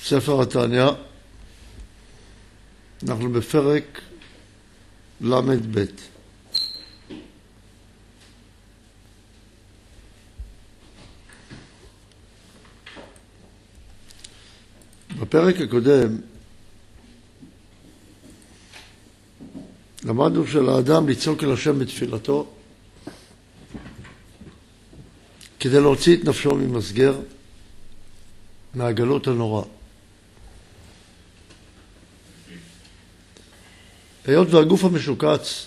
ספר התניא, אנחנו בפרק ל"ב. בפרק הקודם למדנו שלאדם לצעוק אל השם בתפילתו כדי להוציא את נפשו ממסגר, מהגלות הנורא. היות והגוף המשוקץ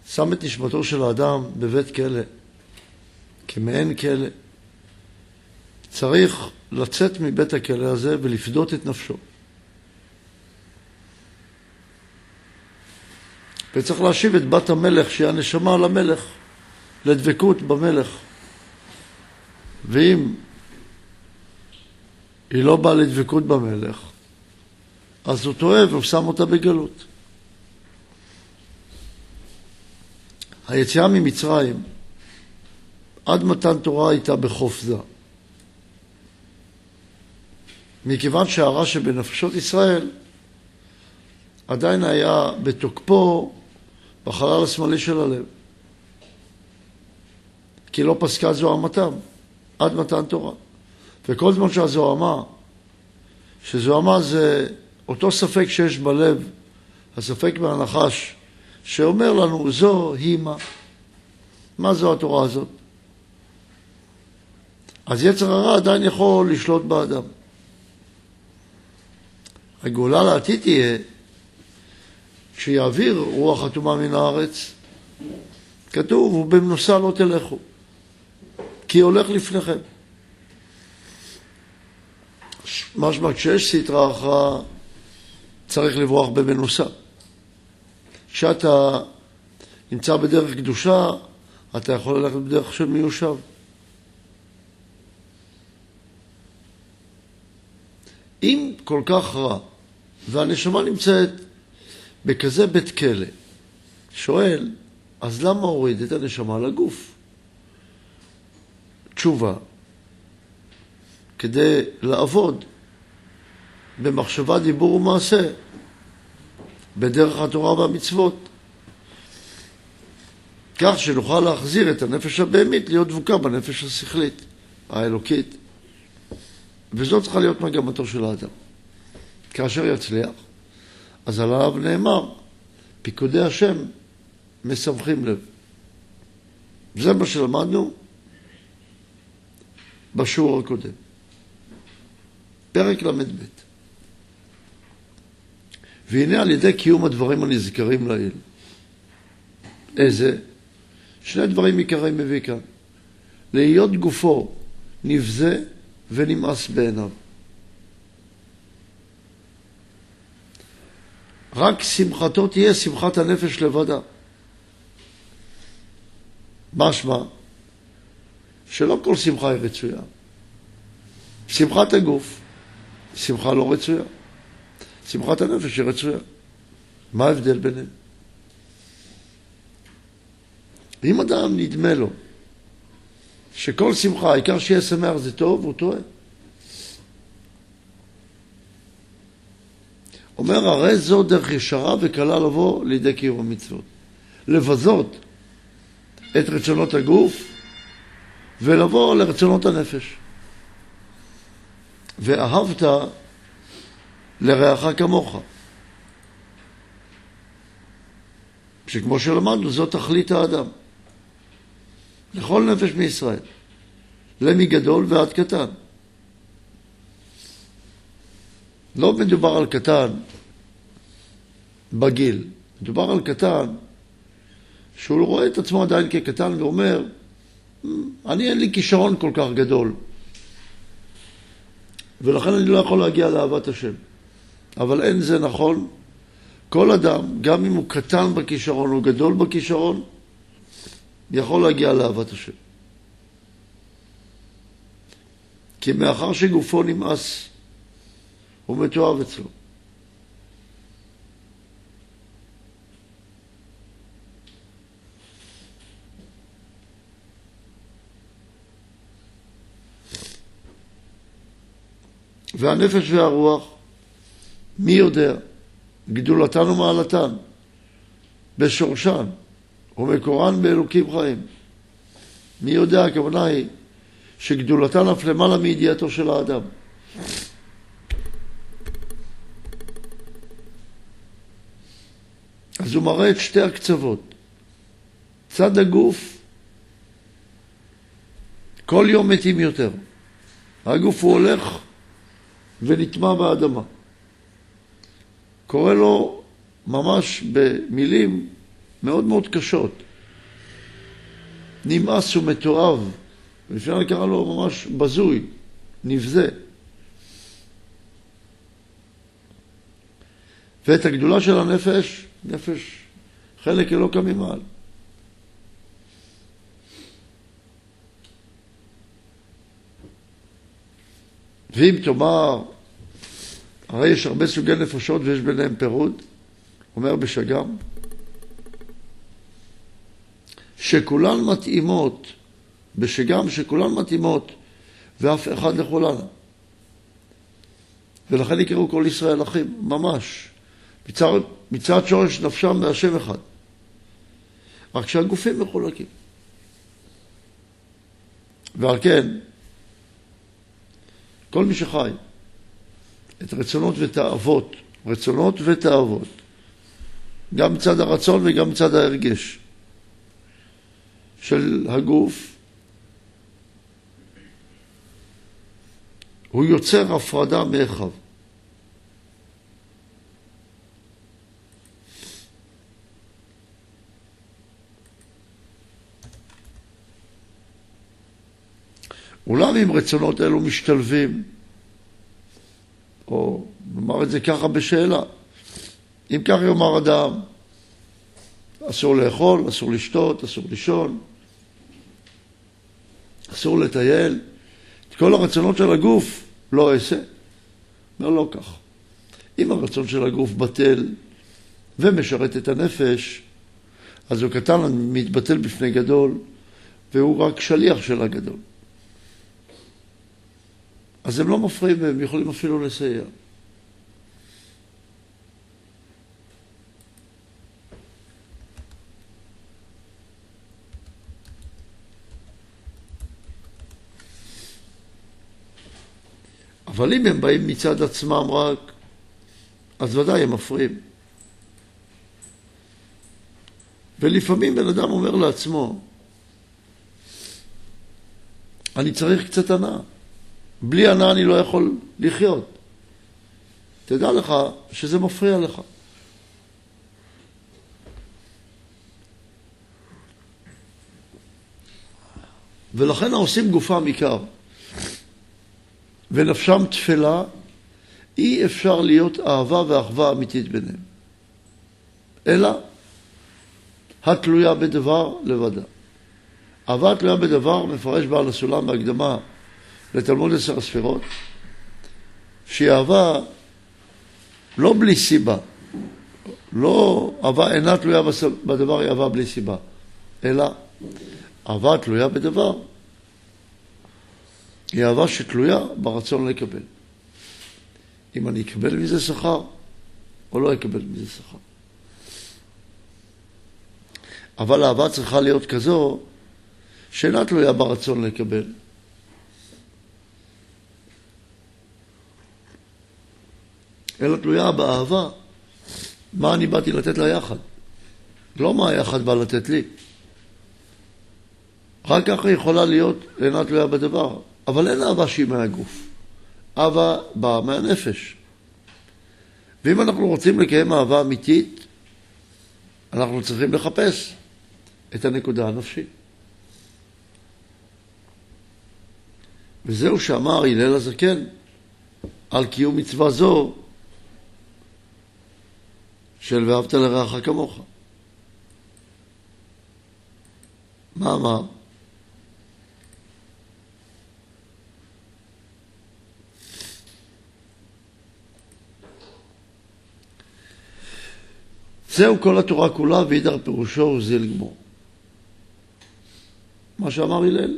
שם את נשמתו של האדם בבית כלא, כמעין כלא, צריך לצאת מבית הכלא הזה ולפדות את נפשו. וצריך להשיב את בת המלך, שהיא הנשמה למלך, לדבקות במלך. ואם היא לא באה לדבקות במלך, אז הוא טועה והוא שם אותה בגלות. היציאה ממצרים עד מתן תורה הייתה בחופזה. מכיוון שהרע שבנפשות ישראל עדיין היה בתוקפו בחלל השמאלי של הלב. כי לא פסקה זוהמתם עד מתן תורה. וכל זמן שהזוהמה, שזוהמה זה אותו ספק שיש בלב, הספק מהנחש, שאומר לנו זו היא מה. מה זו התורה הזאת? אז יצר הרע עדיין יכול לשלוט באדם. הגאולה לעתיד תהיה כשיעביר רוח חתומה מן הארץ. כתוב, ובמנוסה לא תלכו, כי הולך לפניכם. משמע כשיש סטרא אחרא צריך לברוח במנוסה. כשאתה נמצא בדרך קדושה, אתה יכול ללכת בדרך של מיושב. אם כל כך רע, והנשמה נמצאת בכזה בית כלא, שואל, אז למה הוריד את הנשמה לגוף? תשובה, כדי לעבוד במחשבה, דיבור ומעשה, בדרך התורה והמצוות, כך שנוכל להחזיר את הנפש הבהמית להיות דבוקה בנפש השכלית, האלוקית. וזאת צריכה להיות מגמתו של האדם. כאשר יצליח, אז עליו נאמר, פיקודי השם משמחים לב. זה מה שלמדנו בשיעור הקודם. פרק ל"ב. והנה על ידי קיום הדברים הנזכרים לעיל. איזה? שני דברים עיקריים מביא כאן. להיות גופו נבזה ונמאס בעיניו. רק שמחתו תהיה שמחת הנפש לבדה. משמע שלא כל שמחה היא רצויה. שמחת הגוף, שמחה לא רצויה. שמחת הנפש היא רצויה. מה ההבדל ביניהם? אם אדם נדמה לו שכל שמחה, העיקר שיהיה שמח זה טוב, הוא טועה. אומר, הרי זו דרך ישרה וקלה לבוא לידי קיום המצוות. לבזות את רצונות הגוף ולבוא לרצונות הנפש. ואהבת לרעך כמוך. שכמו שלמדנו, זו תכלית האדם. לכל נפש מישראל. למגדול ועד קטן. לא מדובר על קטן בגיל. מדובר על קטן שהוא רואה את עצמו עדיין כקטן ואומר, אני אין לי כישרון כל כך גדול. ולכן אני לא יכול להגיע לאהבת השם. אבל אין זה נכון. כל אדם, גם אם הוא קטן בכישרון או גדול בכישרון, יכול להגיע לאהבת השם. כי מאחר שגופו נמאס, הוא מתואב אצלו. והנפש והרוח, מי יודע? גדולתן ומעלתן, בשורשן, ומקורן באלוקים חיים. מי יודע? הכוונה היא שגדולתן אף למעלה מידיעתו של האדם. אז הוא מראה את שתי הקצוות. צד הגוף, כל יום מתים יותר. הגוף הוא הולך ונטמע באדמה. קורא לו ממש במילים מאוד מאוד קשות. נמאס ומתועב. לפני קרא לו ממש בזוי, נבזה. ואת הגדולה של הנפש, נפש חלק אלוקא ממעל. ואם תאמר, הרי יש הרבה סוגי נפשות ויש ביניהם פירוד, אומר בשגם, שכולן מתאימות, בשגם שכולן מתאימות, ואף אחד לכולן. ולכן יקראו כל ישראל אחים, ממש. מצד שורש נפשם מהשם אחד. רק שהגופים מחולקים. ועל כן, כל מי שחי את רצונות ותאוות, גם מצד הרצון וגם מצד ההרגש של הגוף, הוא יוצר הפרדה מאחיו. אולם אם רצונות אלו משתלבים, או נאמר את זה ככה בשאלה, אם כך יאמר אדם, אסור לאכול, אסור לשתות, אסור לישון, אסור לטייל, את כל הרצונות של הגוף לא אעשה. אומר לא כך. אם הרצון של הגוף בטל ומשרת את הנפש, אז הוא קטן מתבטל בפני גדול, והוא רק שליח של הגדול. אז הם לא מפריעים והם יכולים אפילו לסייע. אבל אם הם באים מצד עצמם רק, אז ודאי הם מפריעים. ולפעמים בן אדם אומר לעצמו, אני צריך קצת הנאה. בלי הנאה אני לא יכול לחיות. תדע לך שזה מפריע לך. ולכן העושים גופם עיקר. ונפשם תפלה, אי אפשר להיות אהבה ואחווה אמיתית ביניהם. אלא התלויה בדבר לבדה. אהבה תלויה בדבר, מפרש בעל הסולם בהקדמה לתלמוד 10 הספירות, שהיא אהבה לא בלי סיבה. לא אהבה אינה תלויה בדבר, היא אהבה בלי סיבה. אלא אהבה תלויה בדבר. היא אהבה שתלויה ברצון לקבל. אם אני אקבל מזה שכר, או לא אקבל מזה שכר. אבל האהבה צריכה להיות כזו, שאינה תלויה ברצון לקבל. אלא תלויה באהבה, מה אני באתי לתת לה יחד. לא מה היחד בא לתת לי. רק ככה יכולה להיות, אינה תלויה בדבר. אבל אין אהבה שהיא מהגוף. אהבה באה מהנפש. ואם אנחנו רוצים לקיים אהבה אמיתית, אנחנו צריכים לחפש את הנקודה הנפשית. וזהו שאמר הלל הזקן על קיום מצווה זו של ואהבת לרעך כמוך. מה אמר? זהו כל התורה כולה, וידר פירושו וזיל גמור. מה שאמר הלל,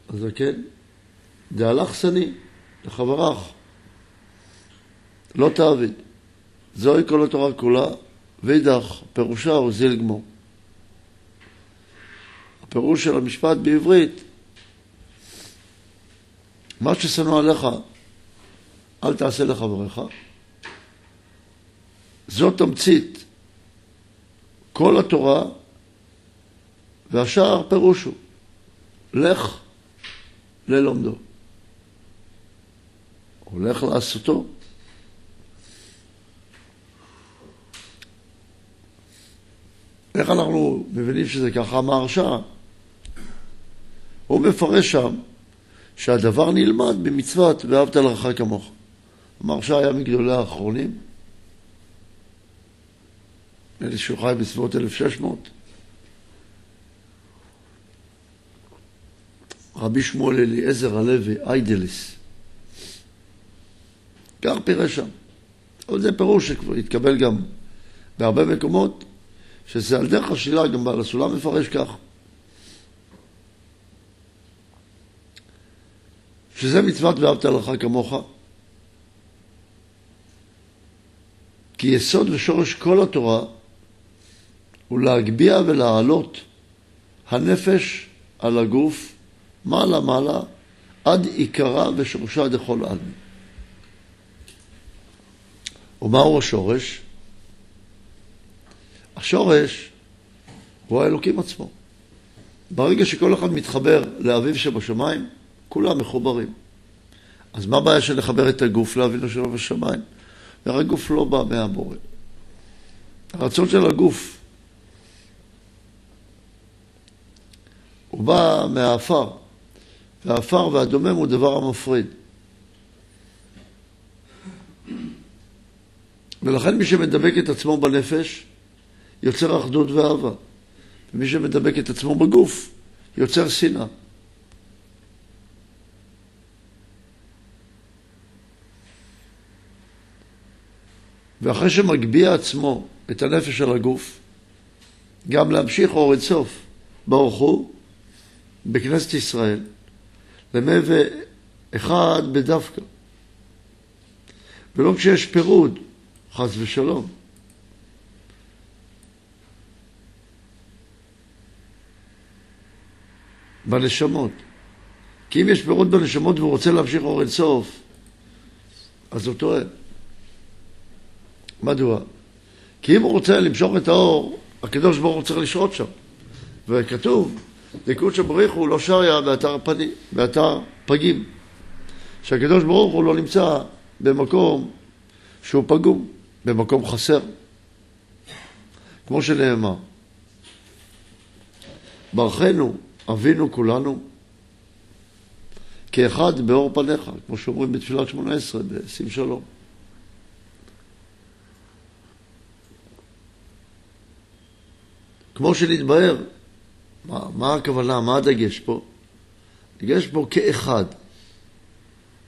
אז כן, דהלך סני, לחברך, לא תעביד. זוהי כל התורה כולה, וידך, פירושה הוא זיל גמור. הפירוש של המשפט בעברית, מה ששנוא עליך, אל תעשה לחברך. זאת תמצית כל התורה, והשאר פירושו, לך ללומדו. הולך לעשותו. איך אנחנו מבינים שזה ככה מהרש"א? הוא מפרש שם שהדבר נלמד במצוות ואהבת לרעך כמוך. המהרש"א היה מגדולי האחרונים, נדמה לי שהוא חי בסביבות 1600. רבי שמואל אליעזר הלוי איידליס, כך פירש שם. אבל זה פירוש שכבר התקבל גם בהרבה מקומות, שזה על דרך השלילה, גם בעל הסולם מפרש כך. שזה מצוות ואהבת לרעך כמוך. כי יסוד ושורש כל התורה הוא להגביה ולהעלות הנפש על הגוף מעלה מעלה עד עיקרה ושורשה דכל עלמין. ומהו השורש? השורש הוא האלוקים עצמו. ברגע שכל אחד מתחבר לאביו שבשמיים, כולם מחוברים. אז מה הבעיה של לחבר את הגוף לאבינו שלו בשמיים? והגוף לא בא מהבורא. הרצון של הגוף הוא בא מהאפר, והאפר והדומם הוא דבר המפריד. ולכן מי שמדבק את עצמו בנפש יוצר אחדות ואהבה, ומי שמדבק את עצמו בגוף יוצר שנאה. ואחרי שמגביה עצמו את הנפש על הגוף, גם להמשיך אור אין סוף ברוך הוא בכנסת ישראל, למה ואחד בדווקא. ולא כשיש פירוד, חס ושלום. בנשמות. כי אם יש פירוד בנשמות והוא רוצה להמשיך אור אין סוף, אז הוא טועה. מדוע? כי אם הוא רוצה למשוך את האור, הקדוש ברוך הוא צריך לשרות שם. וכתוב, דקות שבריך הוא לא שריה באתר פגים. שהקדוש ברוך הוא לא נמצא במקום שהוא פגום, במקום חסר. כמו שנאמר, ברכנו, אבינו כולנו, כאחד באור פניך, כמו שאומרים בתפילת 18, בשים שלום. כמו שנתבהר, מה הכוונה, מה הדגש פה? הדגש פה כאחד.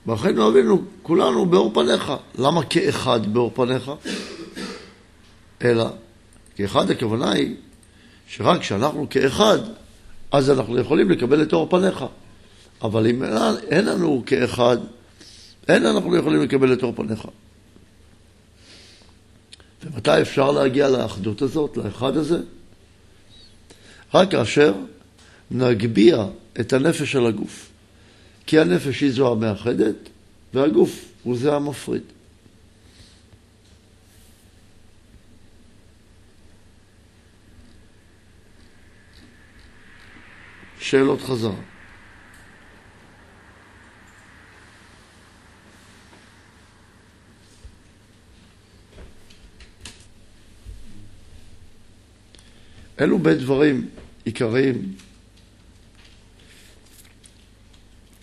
ברכנו אבינו כולנו באור פניך. למה כאחד באור פניך? אלא, כאחד הכוונה היא שרק כשאנחנו כאחד, אז אנחנו יכולים לקבל את אור פניך. אבל אם אין לנו כאחד, אין אנחנו יכולים לקבל את אור פניך. ומתי אפשר להגיע לאחדות הזאת, לאחד הזה? רק כאשר נגביה את הנפש על הגוף. כי הנפש היא זו המאחדת, והגוף הוא זה המפריד. שאלות חזרה. אלו בית דברים עיקריים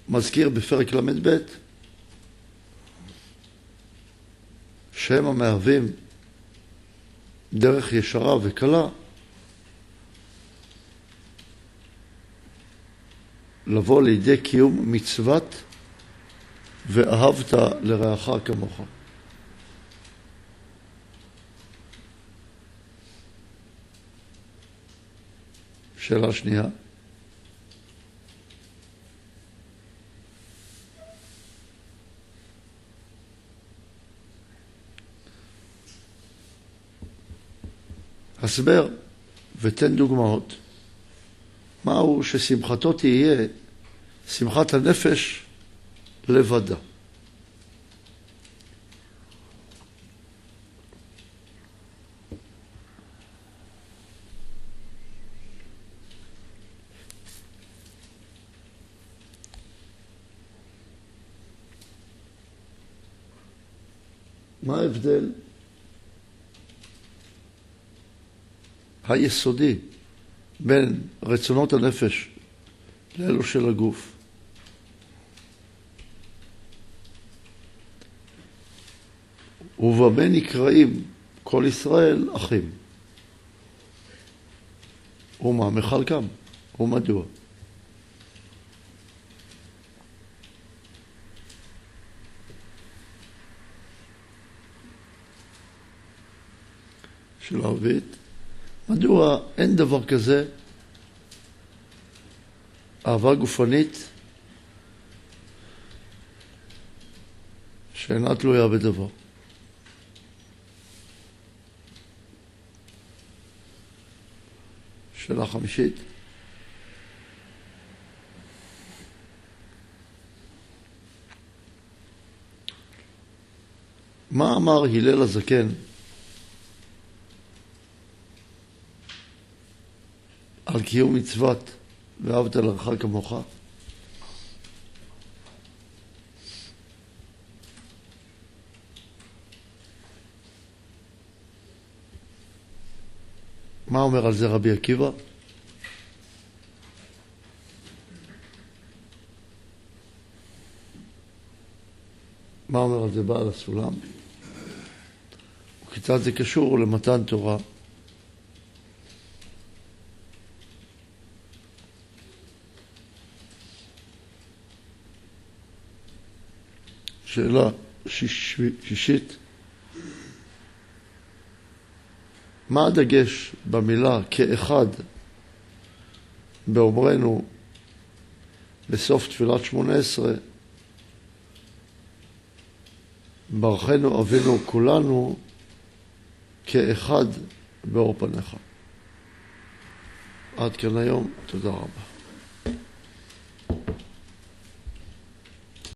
מזכיר בפרק ל"ב, שהם המהווים דרך ישרה וקלה לבוא לידי קיום מצוות ואהבת לרעך כמוך. שאלה שנייה. הסבר ותן דוגמאות. מהו ששמחתו תהיה שמחת הנפש לבדה. מה ההבדל היסודי בין רצונות הנפש לאלו של הגוף? ובמה נקראים כל ישראל אחים? ומה מחלקם? ומדוע? של ערבית, מדוע אין דבר כזה אהבה גופנית שאינה תלויה בדבר? שאלה חמישית. מה אמר הלל הזקן על קיום מצוות ואהבת לרעך כמוך? מה אומר על זה רבי עקיבא? מה אומר על זה בעל הסולם? וכיצד זה קשור למתן תורה? שאלה שישית. מה הדגש במילה כאחד באומרנו בסוף תפילת 18, ברכנו אבינו כולנו כאחד באור פניך? עד כאן היום, תודה רבה.